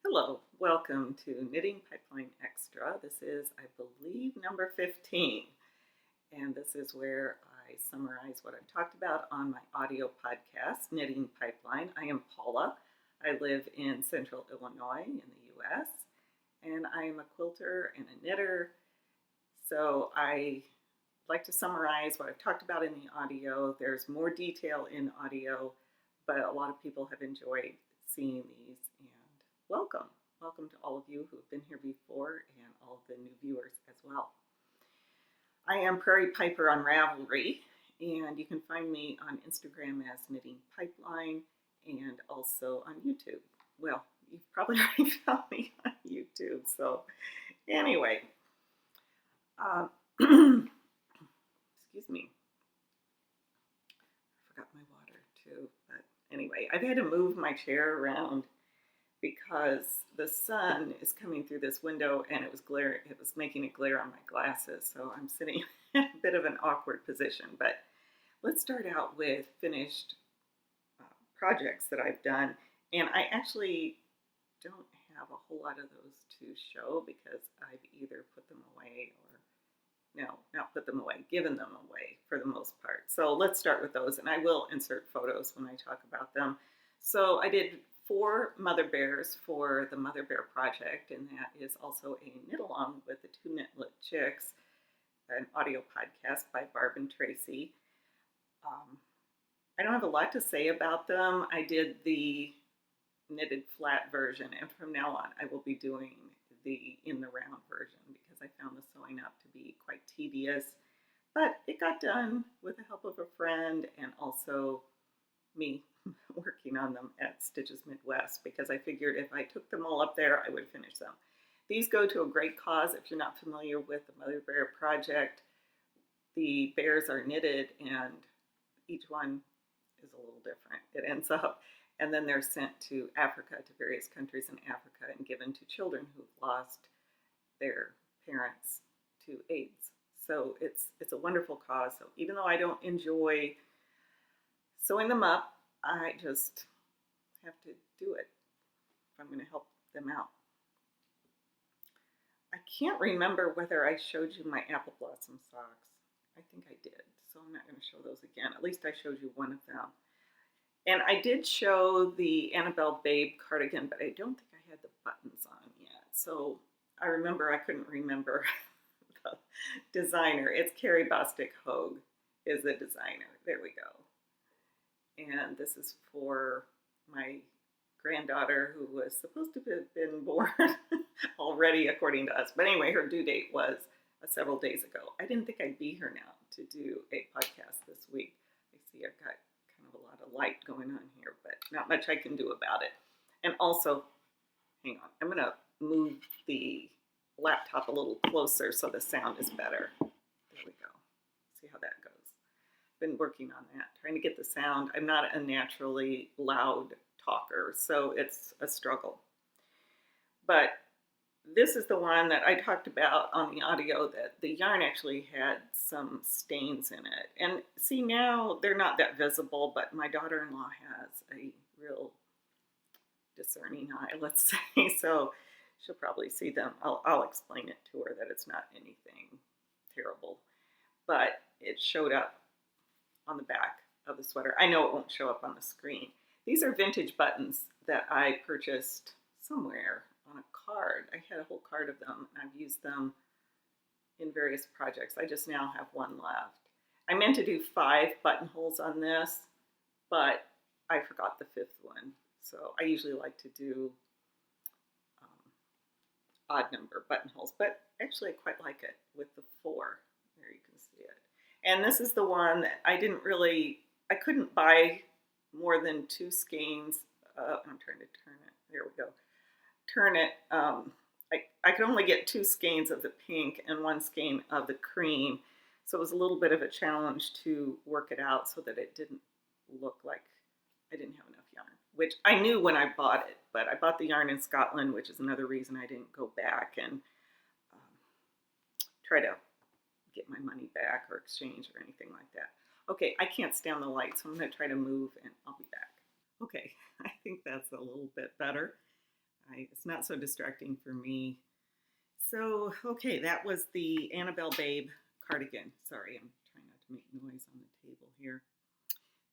Hello, welcome to Knitting Pipeline Extra. This is, I believe, number 15. And this is where I summarize what I've talked about on my audio podcast, Knitting Pipeline. I am Paula. I live in central Illinois in the U.S. And I am a quilter and a knitter. So I like to summarize what I've talked about in the audio. There's more detail in audio, but a lot of people have enjoyed seeing these. Welcome. Welcome to all of you who have been here before and all the new viewers as well. I am PrairiePiper on Ravelry, and you can find me on Instagram as Knitting Pipeline and also on YouTube. Well, you've probably already found me on YouTube, so anyway. Excuse me. I forgot my water too, but anyway, I've had to move my chair around because the sun is coming through this window and it was making it glare on my glasses. So I'm sitting in a bit of an awkward position, but let's start out with finished projects that I've done. And I actually don't have a whole lot of those to show because I've either put them away or, no, not put them away, given them away for the most part. So let's start with those, and I will insert photos when I talk about them. So I did 4 mother bears for the Mother Bear Project, and that is also a knit along with the 2 Knitlet Chicks, an audio podcast by Barb and Tracy. I don't have a lot to say about them. I did the knitted flat version, and from now on I will be doing the in the round version because I found the sewing up to be quite tedious, but it got done with the help of a friend and also me working on them at Stitches Midwest because I figured if I took them all up there, I would finish them. These go to a great cause. If you're not familiar with the Mother Bear Project, the bears are knitted and each one is a little different. It ends up, and then they're sent to Africa, to various countries in Africa, and given to children who've lost their parents to AIDS. So it's a wonderful cause. So even though I don't enjoy sewing them up, I just have to do it if I'm going to help them out. I can't remember whether I showed you my apple blossom socks. I think I did, so I'm not going to show those again. At least I showed you one of them. And I did show the Annabelle Babe cardigan, but I don't think I had the buttons on yet. So I remember I couldn't remember the designer. It's Carrie Bostic Hogue is the designer. There we go. And this is for my granddaughter who was supposed to have been born already according to us. But anyway, her due date was several days ago. I didn't think I'd be here now to do a podcast this week. I see I've got kind of a lot of light going on here, but not much I can do about it. And also, hang on, I'm going to move the laptop a little closer so the sound is better. There we go. See how that goes. Been working on that, trying to get the sound. I'm not a naturally loud talker, so it's a struggle. But this is the one that I talked about on the audio that the yarn actually had some stains in it. And see, now they're not that visible, but my daughter-in-law has a real discerning eye, let's say, so she'll probably see them. I'll explain it to her that it's not anything terrible, but it showed up on the back of the sweater. I know it won't show up on the screen. These are vintage buttons that I purchased somewhere on a card. I had a whole card of them, and I've used them in various projects. I just now have one left. I meant to do 5 buttonholes on this, but I forgot the 5th one. So I usually like to do odd number buttonholes, but actually I quite like it with the 4. There you can see it. And this is the one that I couldn't buy more than 2 skeins. I'm trying to turn it. There we go. Turn it. I could only get 2 skeins of the pink and 1 skein of the cream. So it was a little bit of a challenge to work it out so that it didn't look like I didn't have enough yarn, which I knew when I bought it, but I bought the yarn in Scotland, which is another reason I didn't go back and try to get my money back or exchange or anything like that. Okay, I can't stand the light, so I'm going to try to move and I'll be back. Okay, I think that's a little bit better. it's not so distracting for me. So, okay, that was the Annabelle Babe cardigan. Sorry, I'm trying not to make noise on the table here.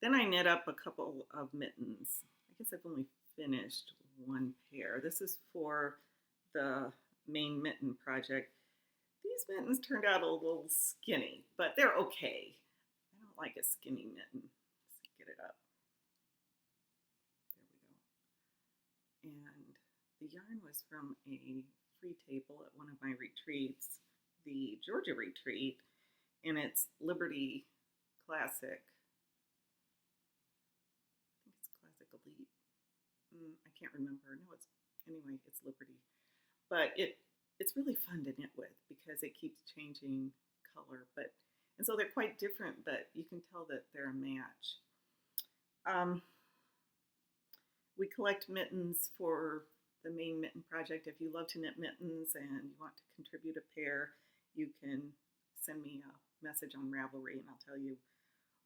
Then I knit up a couple of mittens. I guess I've only finished one pair. This is for the main mitten project. These mittens turned out a little skinny, but they're okay. I don't like a skinny mitten. Let's get it up. There we go. And the yarn was from a free table at one of my retreats, the Georgia retreat, and it's Liberty Classic. I think it's Classic Elite. I can't remember. No, it's Liberty. But it's really fun to knit with because it keeps changing color. And so they're quite different, but you can tell that they're a match. We collect mittens for the main mitten project. If you love to knit mittens and you want to contribute a pair, you can send me a message on Ravelry and I'll tell you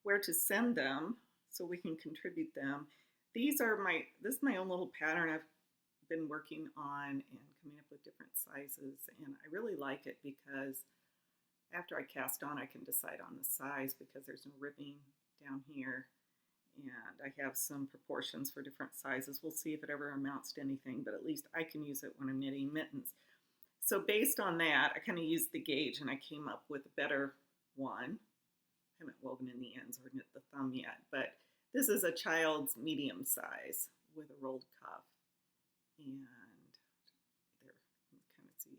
where to send them so we can contribute them. This is my own little pattern I've been working on and coming up with different sizes, and I really like it because after I cast on I can decide on the size because there's no ribbing down here, and I have some proportions for different sizes. We'll see if it ever amounts to anything, but at least I can use it when I'm knitting mittens. So based on that, I kind of used the gauge and I came up with a better one. I haven't woven in the ends or knit the thumb yet, but this is a child's medium size with a rolled cuff. And there, you can kind of see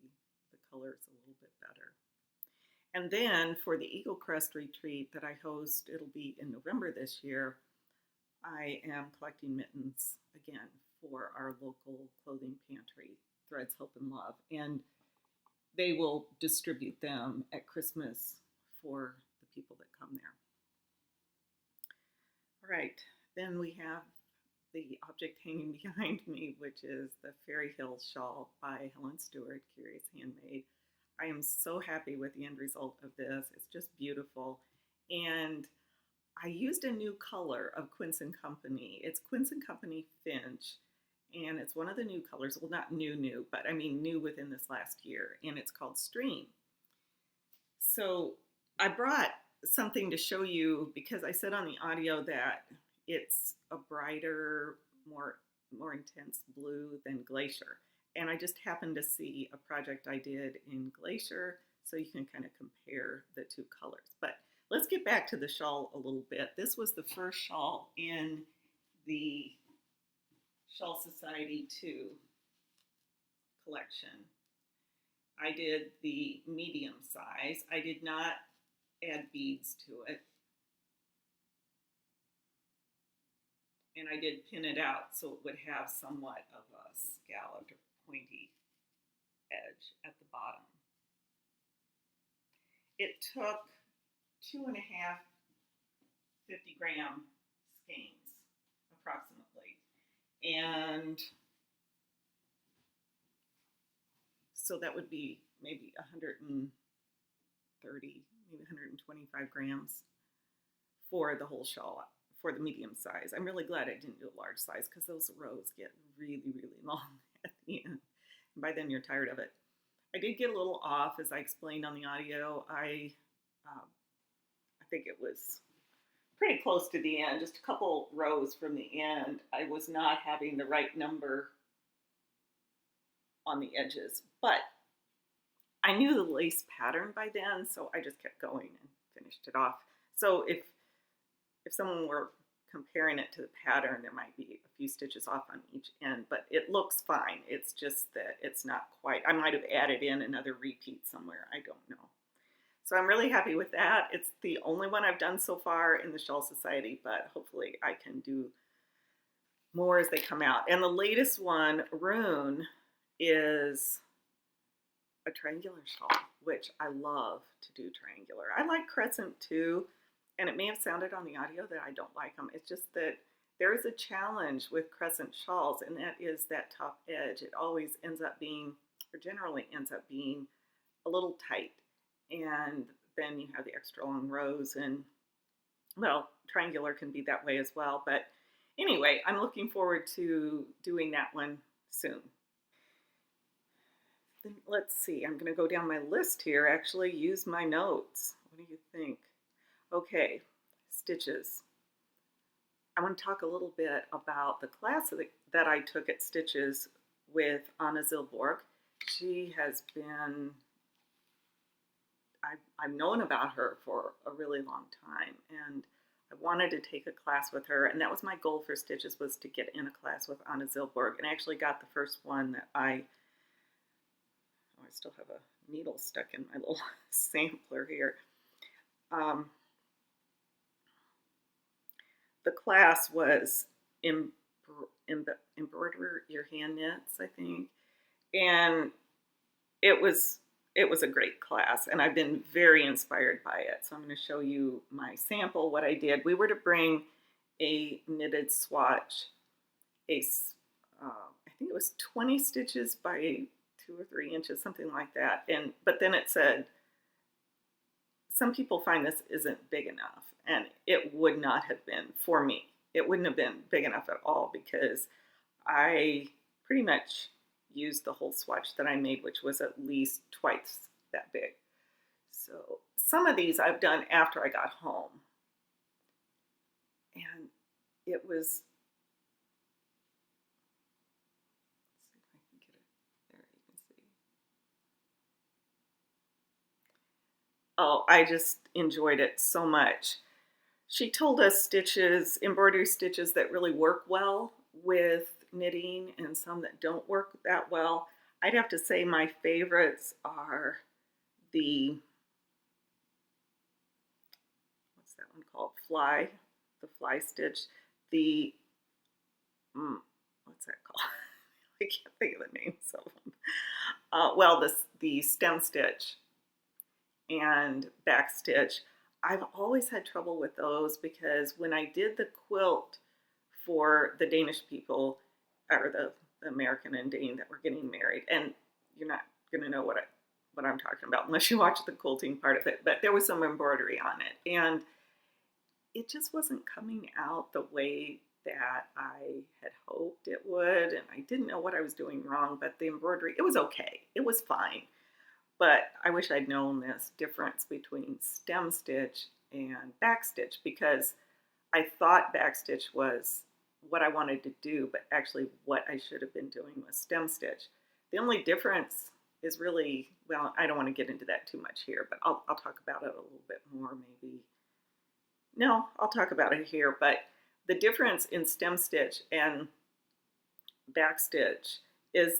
the colors a little bit better. And then for the Eagle Crest retreat that I host, it'll be in November this year, I am collecting mittens again for our local clothing pantry, Threads, Hope, and Love. And they will distribute them at Christmas for the people that come there. All right, then we have the object hanging behind me, which is the Fairy Hill Shawl by Helen Stewart, Curious Handmade. I am so happy with the end result of this. It's just beautiful. And I used a new color of Quince & Company. It's Quince & Company Finch, and it's one of the new colors. Well, not new, but I mean new within this last year, and it's called Stream. So I brought something to show you because I said on the audio that it's a brighter, more intense blue than Glacier. And I just happened to see a project I did in Glacier, so you can kind of compare the two colors. But let's get back to the shawl a little bit. This was the first shawl in the Shawl Society 2 collection. I did the medium size. I did not add beads to it. And I did pin it out so it would have somewhat of a scalloped or pointy edge at the bottom. It took 2.5 50-gram skeins, approximately. And so that would be maybe 130, maybe 125 grams for the whole shawl, for the medium size. I'm really glad I didn't do a large size because those rows get really, really long at the end. And by then you're tired of it. I did get a little off, as I explained on the audio. I think it was pretty close to the end, just a couple rows from the end. I was not having the right number on the edges, but I knew the lace pattern by then, so I just kept going and finished it off. So if someone were comparing it to the pattern, there might be a few stitches off on each end, but it looks fine. It's just that it's not quite, I might have added in another repeat somewhere, I don't know. So I'm really happy with that. It's the only one I've done so far in the Shawl Society, but hopefully I can do more as they come out. And the latest one, Rune, is a triangular shawl, which I love to do triangular. I like crescent too, and it may have sounded on the audio that I don't like them. It's just that there is a challenge with crescent shawls, and that is that top edge. It always ends up being, or generally ends up being, a little tight. And then you have the extra long rows, and well, triangular can be that way as well. But anyway, I'm looking forward to doing that one soon. Then let's see, I'm going to go down my list here, actually use my notes. What do you think? Okay, stitches. I want to talk a little bit about the class that I took at Stitches with Anna Zilborg. She has been, I've known about her for a really long time, and I wanted to take a class with her, and that was my goal for Stitches, was to get in a class with Anna Zilborg, and I actually got the first one that I still have a needle stuck in my little sampler here. The class was embroider your hand knits, I think, and it was a great class, and I've been very inspired by it. So I'm going to show you my sample, what I did. We were to bring a knitted swatch, I think it was 20 stitches by 2 or 3 inches, something like that. But then it said, some people find this isn't big enough, and it would not have been for me. It wouldn't have been big enough at all, because I pretty much used the whole swatch that I made, which was at least twice that big. So some of these I've done after I got home, and it was, let's see if I can get it there, you can see. Oh, I just enjoyed it so much. She told us stitches, embroidery stitches that really work well with knitting and some that don't work that well. I'd have to say my favorites are the, what's that one called? The fly stitch. The, what's that called? I can't think of the names of them. Well, the stem stitch and back stitch. I've always had trouble with those, because when I did the quilt for the Danish people, or the American and Dane that were getting married, and you're not going to know what I'm talking about unless you watch the quilting part of it, but there was some embroidery on it, and it just wasn't coming out the way that I had hoped it would, and I didn't know what I was doing wrong, but the embroidery, it was okay. It was fine. But I wish I'd known this difference between stem stitch and back stitch, because I thought back stitch was what I wanted to do, but actually what I should have been doing was stem stitch. The only difference is really, well, I don't want to get into that too much here, but I'll talk about it a little bit more maybe. No, I'll talk about it here, but the difference in stem stitch and back stitch is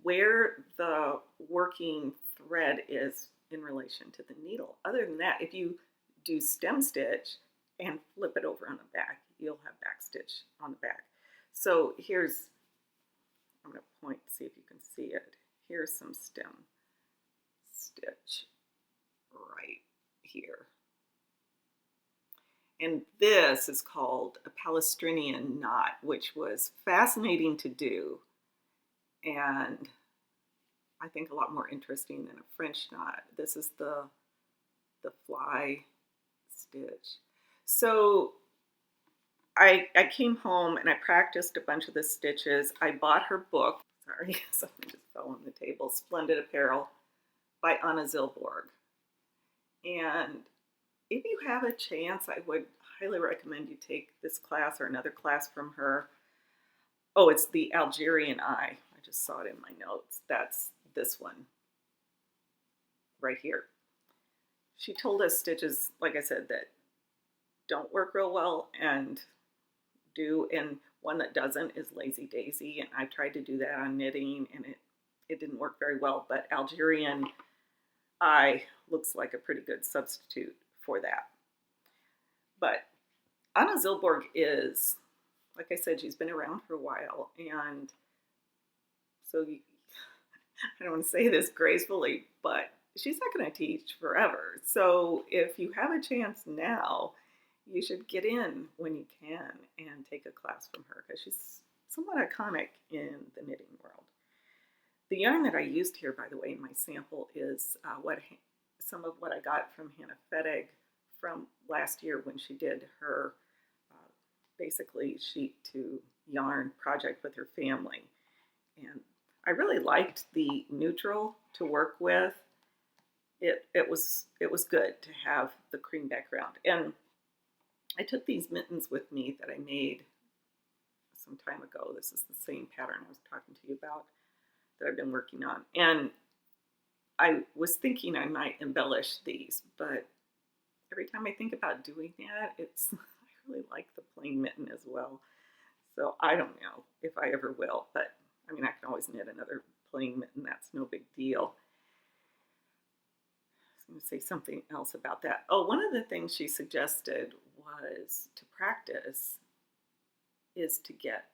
where the working thread is in relation to the needle. Other than that, if you do stem stitch and flip it over on the back, you'll have back stitch on the back. So here's, I'm going to point to see if you can see it. Here's some stem stitch right here. And this is called a Palestrinian knot, which was fascinating to do, and I think a lot more interesting than a French knot. This is the fly stitch. So I came home and I practiced a bunch of the stitches. I bought her book. Sorry, something just fell on the table. Splendid Apparel by Anna Zilborg. And if you have a chance, I would highly recommend you take this class or another class from her. Oh, it's the Algerian Eye. I just saw it in my notes. That's this one right here. She told us stitches, like I said, that don't work real well and do, and one that doesn't is Lazy Daisy, and I tried to do that on knitting, and it didn't work very well, but Algerian Eye looks like a pretty good substitute for that. But Anna Zilborg is, like I said, she's been around for a while, and so I don't want to say this gracefully, but she's not going to teach forever. So if you have a chance now, you should get in when you can and take a class from her, because she's somewhat iconic in the knitting world. The yarn that I used here, by the way, in my sample is some of what I got from Hannah Fettig from last year when she did her basically sheet to yarn project with her family. And I really liked the neutral to work with. It was good to have the cream background. And I took these mittens with me that I made some time ago. This is the same pattern I was talking to you about that I've been working on. And I was thinking I might embellish these, but every time I think about doing that, it's I really like the plain mitten as well. So I don't know if I ever will, but I mean I can always knit another plain mitten. That's no big deal. I was going to say something else about that. Oh, one of the things she suggested was to practice is to get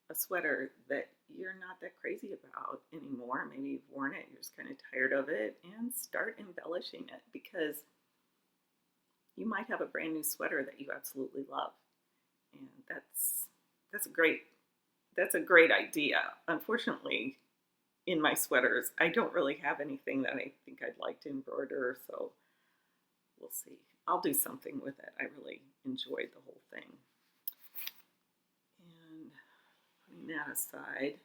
a sweater that you're not that crazy about anymore. Maybe you've worn it, you're just kind of tired of it, and start embellishing it because you might have a brand new sweater that you absolutely love. And that's a great idea. Unfortunately, in my sweaters, I don't really have anything that I think I'd like to embroider, so we'll see. I'll do something with it. I really enjoyed the whole thing. And putting that aside,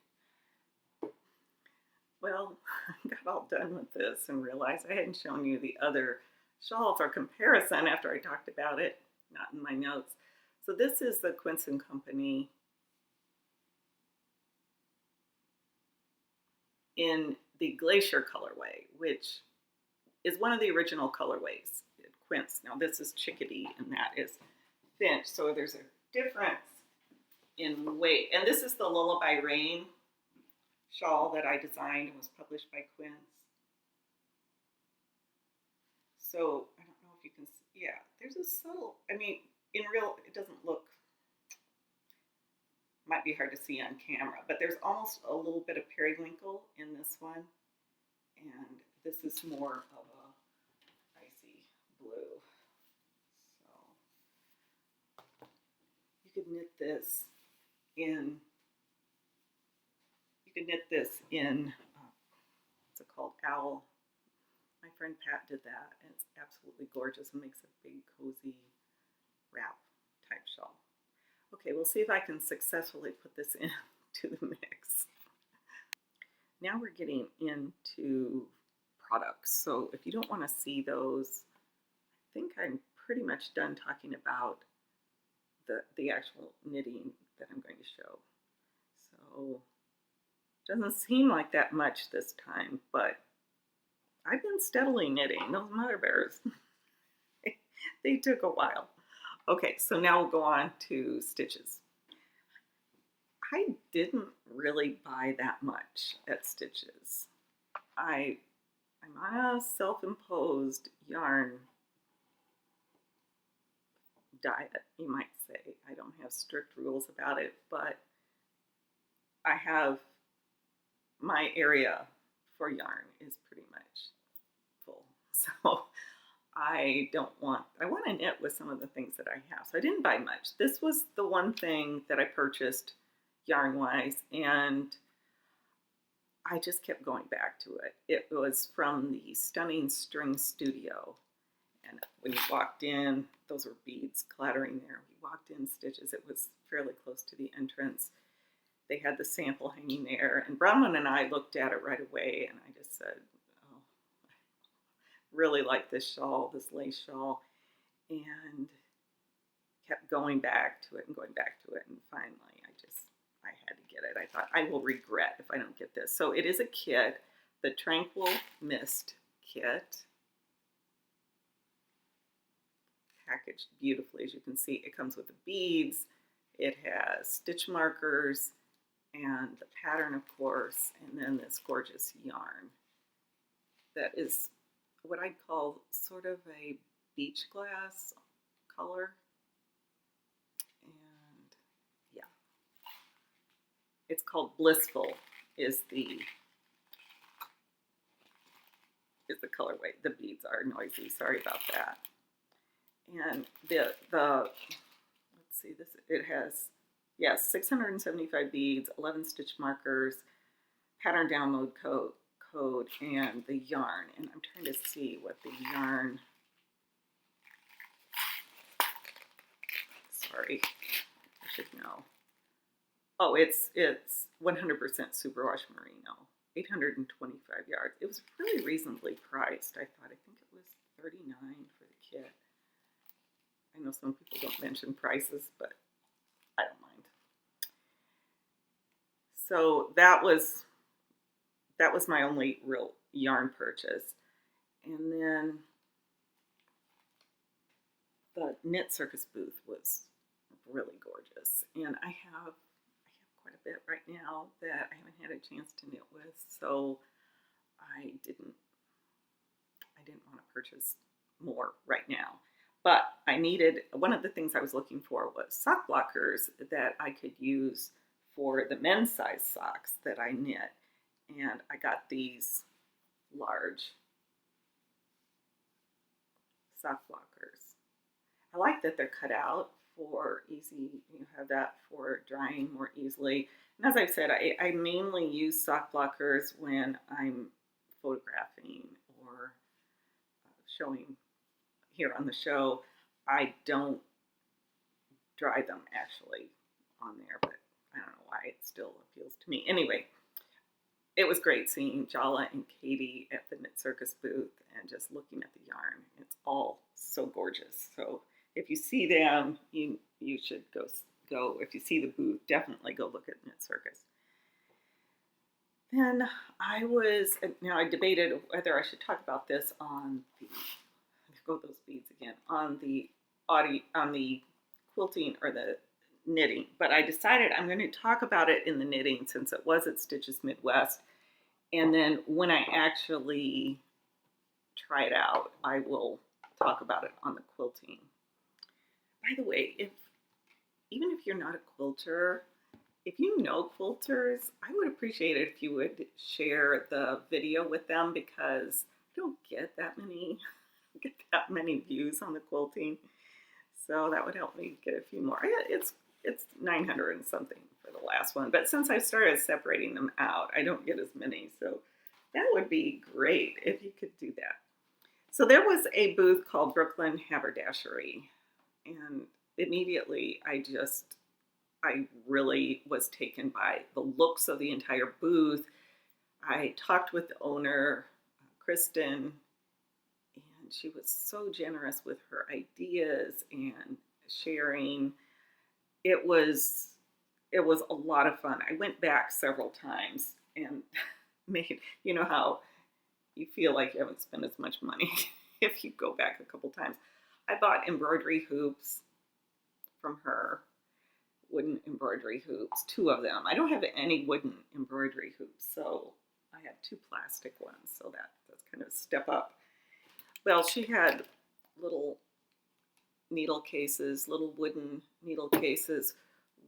well, I got all done with this and realized I hadn't shown you the other shawl for comparison after I talked about it, not in my notes. So this is the Quince & Company in the Glacier colorway, which is one of the original colorways at Quince. Now this is Chickadee and that is Finch, so there's a difference in weight. And this is the Lullaby Rain shawl that I designed and was published by Quince. So I don't know if you can see, yeah, there's a subtle, I mean, in real, it doesn't look, might be hard to see on camera, but there's almost a little bit of periwinkle in this one. And this is more of a icy blue. So you could knit this in, what's it called, Owl. My friend Pat did that, and it's absolutely gorgeous and makes a big cozy wrap type shawl. Okay, we'll see if I can successfully put this into the mix. Now we're getting into products. So if you don't want to see those, I think I'm pretty much done talking about the actual knitting that I'm going to show. So it doesn't seem like that much this time, but I've been steadily knitting. Those mother bears, they took a while. Okay, so now we'll go on to stitches. I didn't really buy that much at Stitches. I'm on a self-imposed yarn diet, you might say. I don't have strict rules about it, but I have my area for yarn is pretty much full. So I want to knit with some of the things that I have. So I didn't buy much. This was the one thing that I purchased yarn-wise, and I just kept going back to it. It was from the Stunning String Studio. And when you walked in, those were beads clattering there. We walked in Stitches. It was fairly close to the entrance. They had the sample hanging there. And Bronwyn and I looked at it right away, and I just said, oh, I really like this shawl, this lace shawl. And kept going back to it and going back to it. And finally, I had to get it. I thought, I will regret if I don't get this. So it is a kit, the Tranquil Mist kit. Packaged beautifully, as you can see. It comes with the beads, it has stitch markers, and the pattern, of course, and then this gorgeous yarn that is what I'd call sort of a beach glass color. And yeah, it's called Blissful is the colorway. The beads are noisy, sorry about that. And the let's see, this, it has, yes, 675 beads, 11 stitch markers, pattern download code, and the yarn. And I'm trying to see what the yarn, sorry, I should know. Oh, it's 100% superwash merino. 825 yards. It was really reasonably priced. I thought. I think it was $39 for the kit. I know some people don't mention prices, but I don't mind. So that was my only real yarn purchase. And then the Knit Circus booth was really gorgeous. And I have quite a bit right now that I haven't had a chance to knit with, so I didn't want to purchase more right now. But I needed, one of the things I was looking for was sock blockers that I could use for the men's size socks that I knit. And I got these large sock blockers. I like that they're cut out for easy, you have that for drying more easily. And as I've said, I mainly use sock blockers when I'm photographing or showing here on the show. I don't dry them actually on there, but I don't know why it still appeals to me. Anyway, it was great seeing Jala and Katie at the Knit Circus booth and just looking at the yarn. It's all so gorgeous. So if you see them, you should go. If you see the booth, definitely go look at Knit Circus. Then I debated whether I should talk about this on the, go those beads again, on the quilting or the knitting, but I decided I'm going to talk about it in the knitting since it was at Stitches Midwest. And then when I actually try it out, I will talk about it on the quilting. By the way, even if you're not a quilter, if you know quilters, I would appreciate it if you would share the video with them, because I don't get that many views on the quilting. So that would help me get a few more. It's 900 and something for the last one, but since I started separating them out, I don't get as many. So that would be great if you could do that. So there was a booth called Brooklyn Haberdashery, and immediately I really was taken by the looks of the entire booth. I talked with the owner, Kristen, and she was so generous with her ideas and sharing. It was a lot of fun. I went back several times and you know how you feel like you haven't spent as much money if you go back a couple times. I bought embroidery hoops from her, wooden embroidery hoops, 2 of them. I don't have any wooden embroidery hoops, so I have 2 plastic ones, so that's kind of a step up. Well, she had little needle cases, little wooden needle cases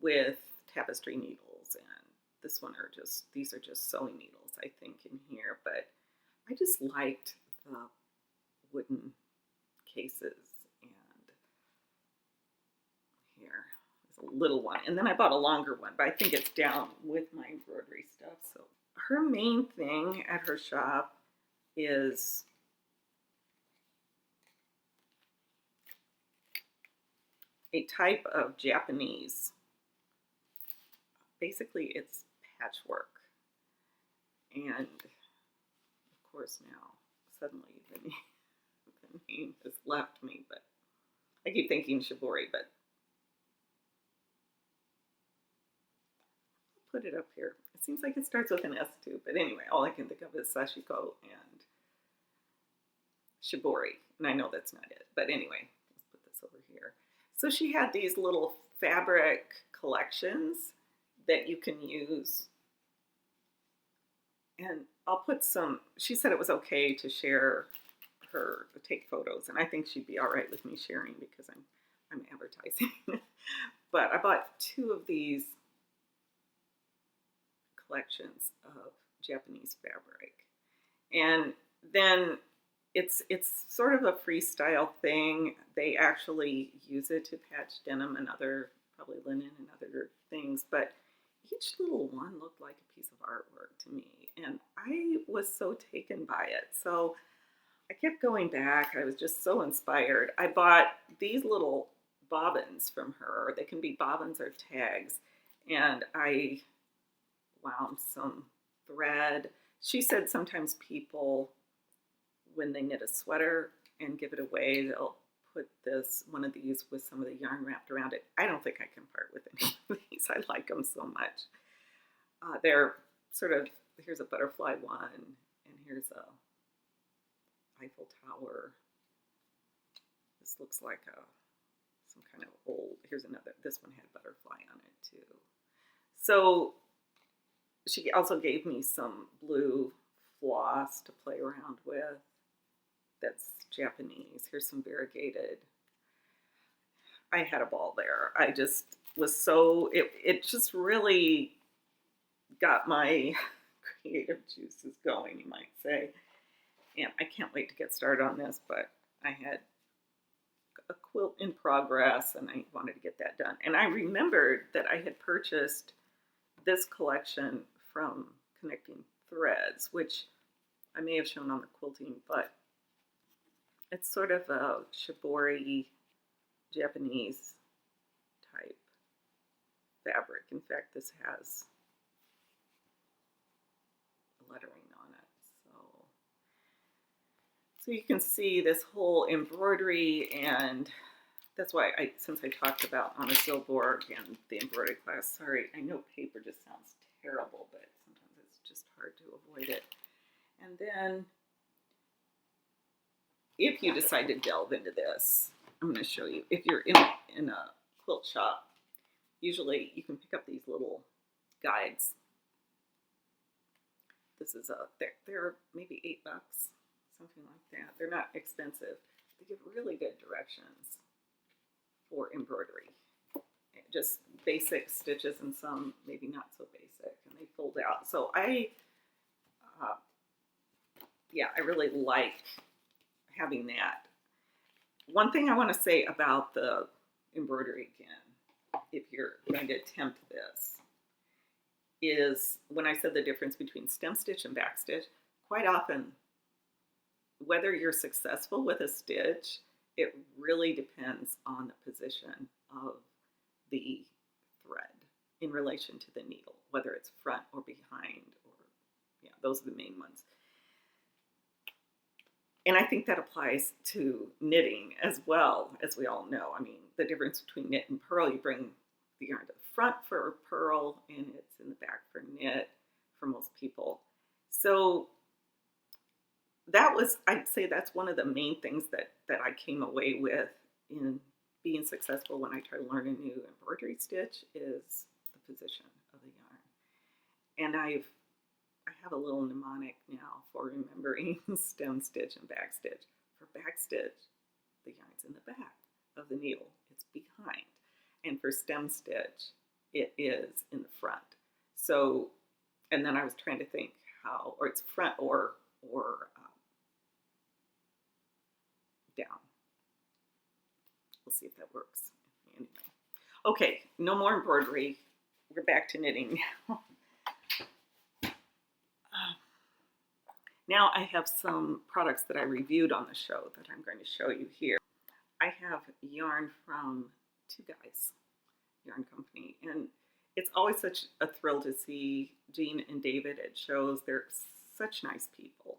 with tapestry needles, and these are just sewing needles, I think, in here, but I just liked the wooden cases. And here is a little one, and then I bought a longer one, but I think it's down with my embroidery stuff. So her main thing at her shop is a type of Japanese, basically it's patchwork, and of course now suddenly the name has left me, but I keep thinking shibori, but I'll put it up here. It seems like it starts with an S too, but anyway, all I can think of is sashiko and shibori, and I know that's not it, but anyway, let's put this over here. So she had these little fabric collections that you can use, and I'll put some, she said it was okay to take photos, and I think she'd be all right with me sharing because I'm advertising. But I bought 2 of these collections of Japanese fabric, and then it's sort of a freestyle thing. They actually use it to patch denim and other, probably linen and other things, but each little one looked like a piece of artwork to me, and I was so taken by it. So I kept going back. I was just so inspired. I bought these little bobbins from her. They can be bobbins or tags, and I wound some thread She said sometimes people, when they knit a sweater and give it away, they'll put one of these with some of the yarn wrapped around it. I don't think I can part with any of these. I like them so much. They're sort of, here's a butterfly one, and here's a Eiffel Tower. This looks like some kind of old, here's another, this one had butterfly on it too. So she also gave me some blue floss to play around with. That's Japanese. Here's some variegated. I had a ball there. I just was so, it just really got my creative juices going, you might say. And I can't wait to get started on this, but I had a quilt in progress and I wanted to get that done. And I remembered that I had purchased this collection from Connecting Threads, which I may have shown on the quilting, but it's sort of a shibori Japanese type fabric. In fact, this has lettering on it. So you can see this whole embroidery, and that's why since I talked about Anna Silborg and the embroidery class, sorry, I know paper just sounds terrible, but sometimes it's just hard to avoid it. And then if you decide to delve into this, I'm going to show you. If you're in a quilt shop, usually you can pick up these little guides. This is they're maybe $8, something like that. They're not expensive. They give really good directions for embroidery. Just basic stitches and some maybe not so basic, and they fold out. So I really like having that. One thing I want to say about the embroidery again, if you're going to attempt this, is when I said the difference between stem stitch and back stitch, quite often, whether you're successful with a stitch, it really depends on the position of the thread in relation to the needle, whether it's front or behind, or those are the main ones. And I think that applies to knitting as well, as we all know. I mean, the difference between knit and purl, you bring the yarn to the front for purl, and it's in the back for knit for most people. So I'd say that's one of the main things that I came away with in being successful when I try to learn a new embroidery stitch is the position of the yarn. And I have a little mnemonic now for remembering stem stitch and back stitch. For back stitch, the yarn's in the back of the needle. It's behind. And for stem stitch, it is in the front. So, and then I was trying to think how, or it's front or down. We'll see if that works. Anyway. Okay, no more embroidery. We're back to knitting now. Now I have some products that I reviewed on the show that I'm going to show you here. I have yarn from Two Guys Yarn Company, and it's always such a thrill to see Jean and David at shows. They're such nice people,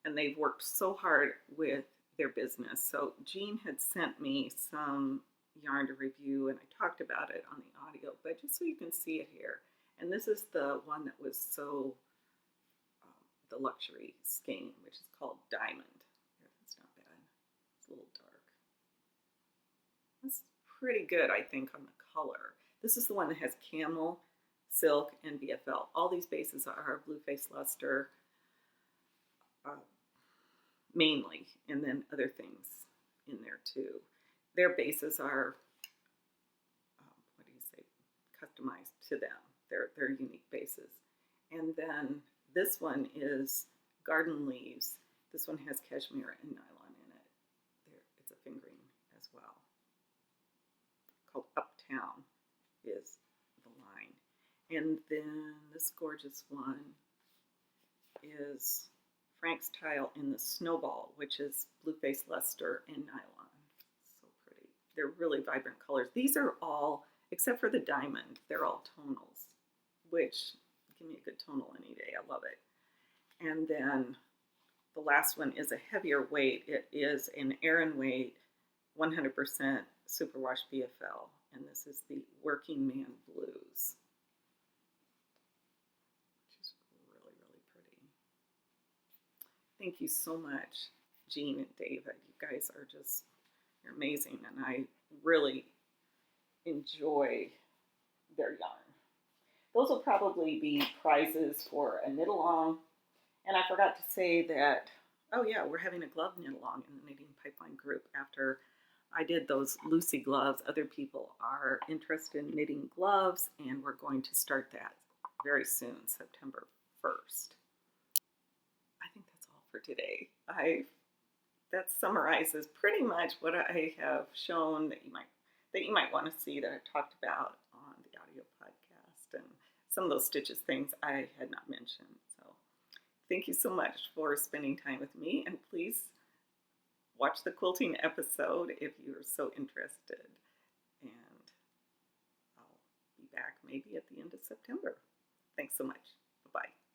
and they've worked so hard with their business. So Jean had sent me some yarn to review, and I talked about it on the audio, but just so you can see it here. And this is the one that was so the luxury skein, which is called Diamond. It's not bad. It's a little dark. It's pretty good, I think, on the color. This is the one that has camel, silk, and BFL. All these bases are blue face luster, mainly, and then other things in there too. Their bases are, customized to them. They're unique bases. And then this one is Garden Leaves. This one has cashmere and nylon in it. It's a fingering as well. Called Uptown is the line. And then this gorgeous one is Frank's Tile in the Snowball, which is blue face luster and nylon. So pretty. They're really vibrant colors. These are all, except for the diamond, they're all tonals, which give me a good tonal any day. I love it. And then the last one is a heavier weight. It is an Aran weight, 100% superwash BFL. And this is the Working Man Blues, which is really, really pretty. Thank you so much, Jean and David. You guys are just, you're amazing. And I really enjoy their yarn. Those will probably be prizes for a knit along. And I forgot to say that, oh yeah, we're having a glove knit along in the Knitting Pipeline group. After I did those Lucy gloves, other people are interested in knitting gloves, and we're going to start that very soon, September 1st. I think that's all for today. That summarizes pretty much what I have shown that you might want to see, that I talked about on the audio podcast, and some of those stitches things I had not mentioned. So thank you so much for spending time with me, and please watch the quilting episode if you're so interested. And I'll be back maybe at the end of September. Thanks so much. Bye-bye.